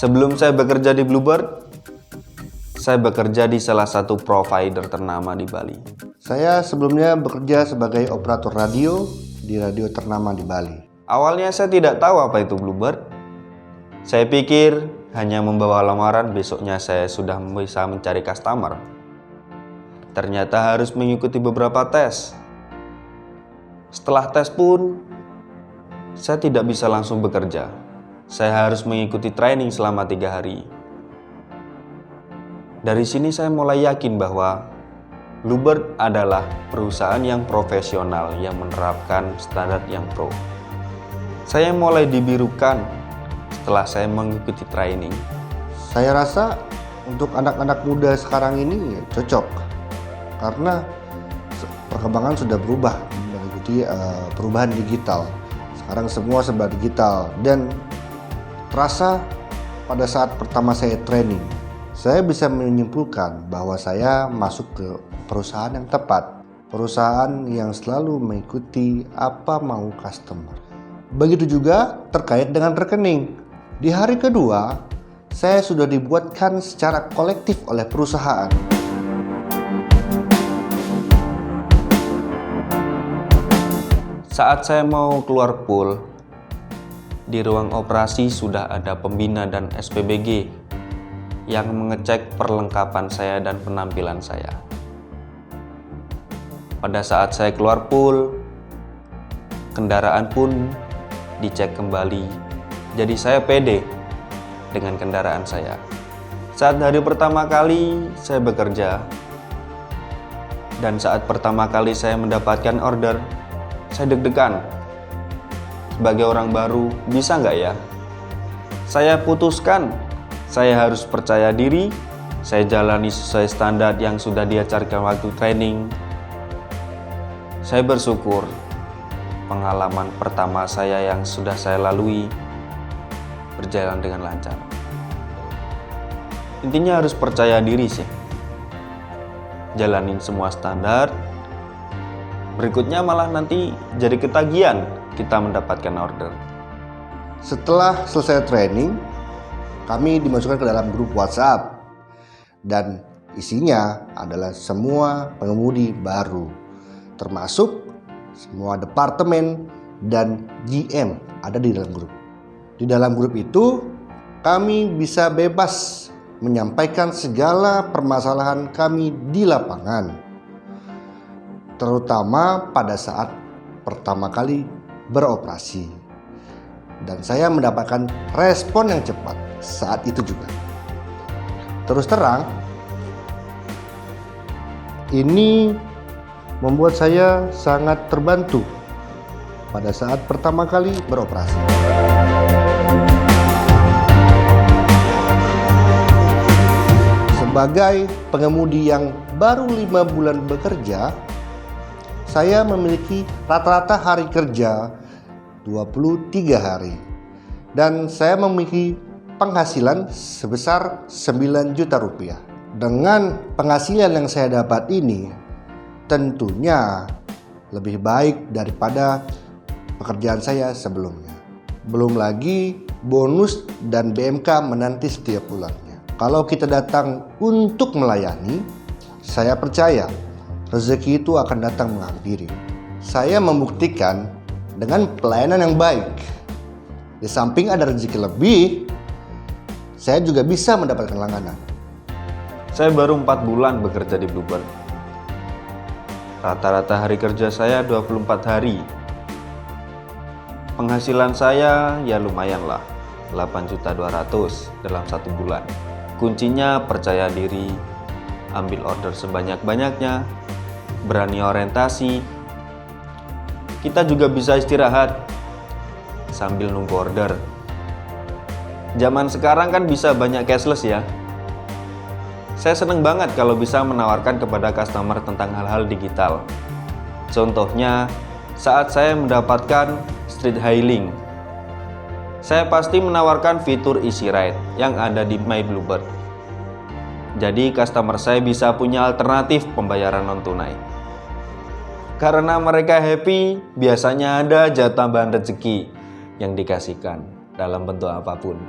Sebelum saya bekerja di Bluebird, saya bekerja di salah satu provider ternama di Bali. Saya sebelumnya bekerja sebagai operator radio di radio ternama di Bali. Awalnya saya tidak tahu apa itu Bluebird. Saya pikir hanya membawa lamaran besoknya saya sudah bisa mencari customer. Ternyata harus mengikuti beberapa tes. Setelah tes pun, saya tidak bisa langsung bekerja. Saya harus mengikuti training selama 3 hari. Dari sini saya mulai yakin bahwa Bluebird adalah perusahaan yang profesional yang menerapkan standar yang pro. Saya mulai dibirukan setelah saya mengikuti training. Saya rasa untuk anak-anak muda sekarang ini cocok karena perkembangan sudah berubah mengikuti perubahan digital. Sekarang semua serba digital dan terasa pada saat pertama saya training, saya bisa menyimpulkan bahwa saya masuk ke perusahaan yang tepat, perusahaan yang selalu mengikuti apa mau customer. Begitu juga terkait dengan rekening. Di hari kedua, saya sudah dibuatkan secara kolektif oleh perusahaan. Saat saya mau keluar pool, di ruang operasi sudah ada pembina dan SPBG yang mengecek perlengkapan saya dan penampilan saya. Pada saat saya keluar pool, kendaraan pun dicek kembali. Jadi saya pede dengan kendaraan saya. Saat hari pertama kali saya bekerja dan saat pertama kali saya mendapatkan order, saya deg-degan. Sebagai orang baru, bisa nggak ya? Saya putuskan, saya harus percaya diri, saya jalani sesuai standar yang sudah diajarkan waktu training. Saya bersyukur pengalaman pertama saya yang sudah saya lalui berjalan dengan lancar. Intinya harus percaya diri sih. Jalanin semua standar. Berikutnya malah nanti jadi ketagihan kita mendapatkan order. Setelah selesai training, kami dimasukkan ke dalam grup WhatsApp dan isinya adalah semua pengemudi baru, termasuk semua departemen dan GM ada di dalam grup. Di dalam grup itu, kami bisa bebas menyampaikan segala permasalahan kami di lapangan, terutama pada saat pertama kali beroperasi. Dan saya mendapatkan respon yang cepat saat itu juga. Terus terang, ini membuat saya sangat terbantu pada saat pertama kali beroperasi. Sebagai pengemudi yang baru 5 bulan bekerja, saya memiliki rata-rata hari kerja 23 hari. Dan saya memiliki penghasilan sebesar 9 juta rupiah. Dengan penghasilan yang saya dapat ini, tentunya lebih baik daripada pekerjaan saya sebelumnya. Belum lagi bonus dan BMK menanti setiap bulannya. Kalau kita datang untuk melayani, saya percaya rezeki itu akan datang menghampiri. Saya membuktikan dengan pelayanan yang baik. Di samping ada rezeki lebih, saya juga bisa mendapatkan langganan. Saya baru 4 bulan bekerja di Bluebird. Rata-rata hari kerja saya 24 hari. Penghasilan saya ya lumayan lah, 8.200.000 dalam 1 bulan. Kuncinya percaya diri, ambil order sebanyak-banyaknya, berani orientasi. Kita juga bisa istirahat sambil nunggu order. Zaman sekarang kan bisa banyak cashless ya. Saya seneng banget kalau bisa menawarkan kepada customer tentang hal-hal digital. Contohnya, saat saya mendapatkan street hailing, saya pasti menawarkan fitur Easy Ride yang ada di My Bluebird. Jadi customer saya bisa punya alternatif pembayaran non tunai. Karena mereka happy, biasanya ada jatah tambahan rezeki yang dikasihkan dalam bentuk apapun.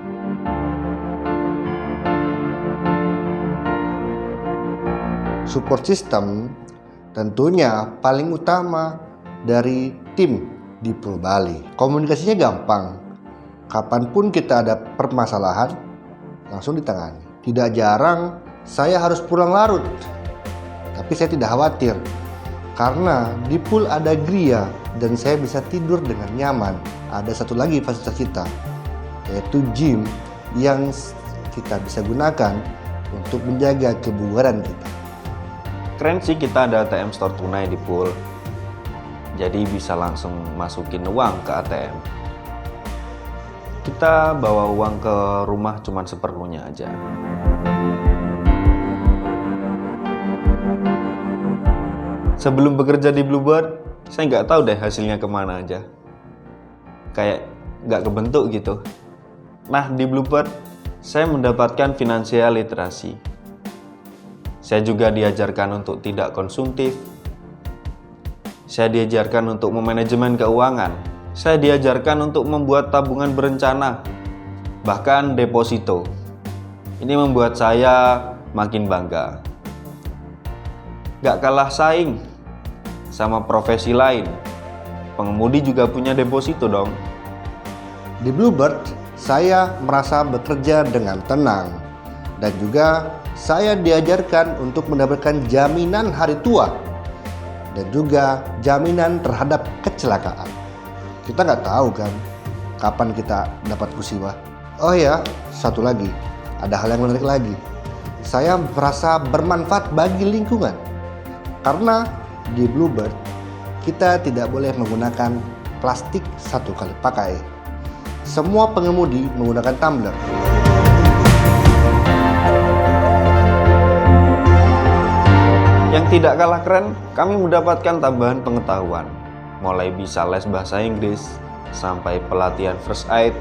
support system tentunya paling utama dari tim di Pool Bali. Komunikasinya gampang. Kapanpun kita ada permasalahan, langsung ditangani. Tidak jarang saya harus pulang larut. Tapi saya tidak khawatir. Karena di pool ada gria dan saya bisa tidur dengan nyaman. Ada satu lagi fasilitas kita, yaitu gym yang kita bisa gunakan untuk menjaga kebugaran kita. Keren sih kita ada ATM store tunai di pool. Jadi bisa langsung masukin uang ke ATM. Kita bawa uang ke rumah cuma seperlunya aja. Sebelum bekerja di Bluebird, saya nggak tahu deh hasilnya kemana aja. Kayak nggak kebentuk gitu. Nah, di Bluebird, saya mendapatkan finansial literasi. Saya juga diajarkan untuk tidak konsumtif. Saya diajarkan untuk memanajemen keuangan. Saya diajarkan untuk membuat tabungan berencana, bahkan deposito. Ini membuat saya makin bangga. Gak kalah saing sama profesi lain. Pengemudi juga punya deposito dong. Di Bluebird, saya merasa bekerja dengan tenang. Dan juga saya diajarkan untuk mendapatkan jaminan hari tua. Dan juga jaminan terhadap kecelakaan. Kita nggak tahu kan kapan kita dapat musibah. Oh ya, satu lagi, ada hal yang menarik lagi. Saya merasa bermanfaat bagi lingkungan. Karena di Bluebird, kita tidak boleh menggunakan plastik satu kali pakai. Semua pengemudi menggunakan tumbler. Yang tidak kalah keren, kami mendapatkan tambahan pengetahuan. Mulai bisa les bahasa Inggris, sampai pelatihan first aid.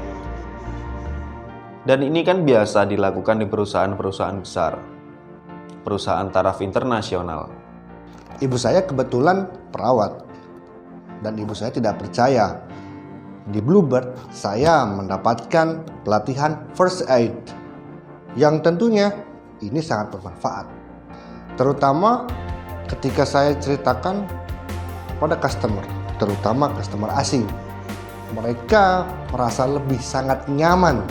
Dan ini kan biasa dilakukan di perusahaan-perusahaan besar. Perusahaan taraf internasional. Ibu saya kebetulan perawat. Dan ibu saya tidak percaya. Di Bluebird, saya mendapatkan pelatihan first aid. Yang tentunya ini sangat bermanfaat. Terutama ketika saya ceritakan pada customer, terutama customer asing. Mereka merasa lebih sangat nyaman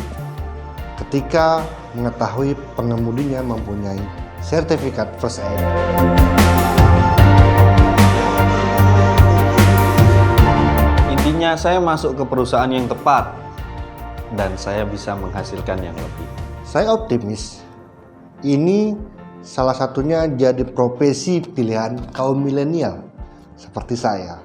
ketika mengetahui pengemudinya mempunyai sertifikat first aid. Intinya saya masuk ke perusahaan yang tepat dan saya bisa menghasilkan yang lebih. Saya optimis. Ini salah satunya jadi profesi pilihan kaum milenial seperti saya.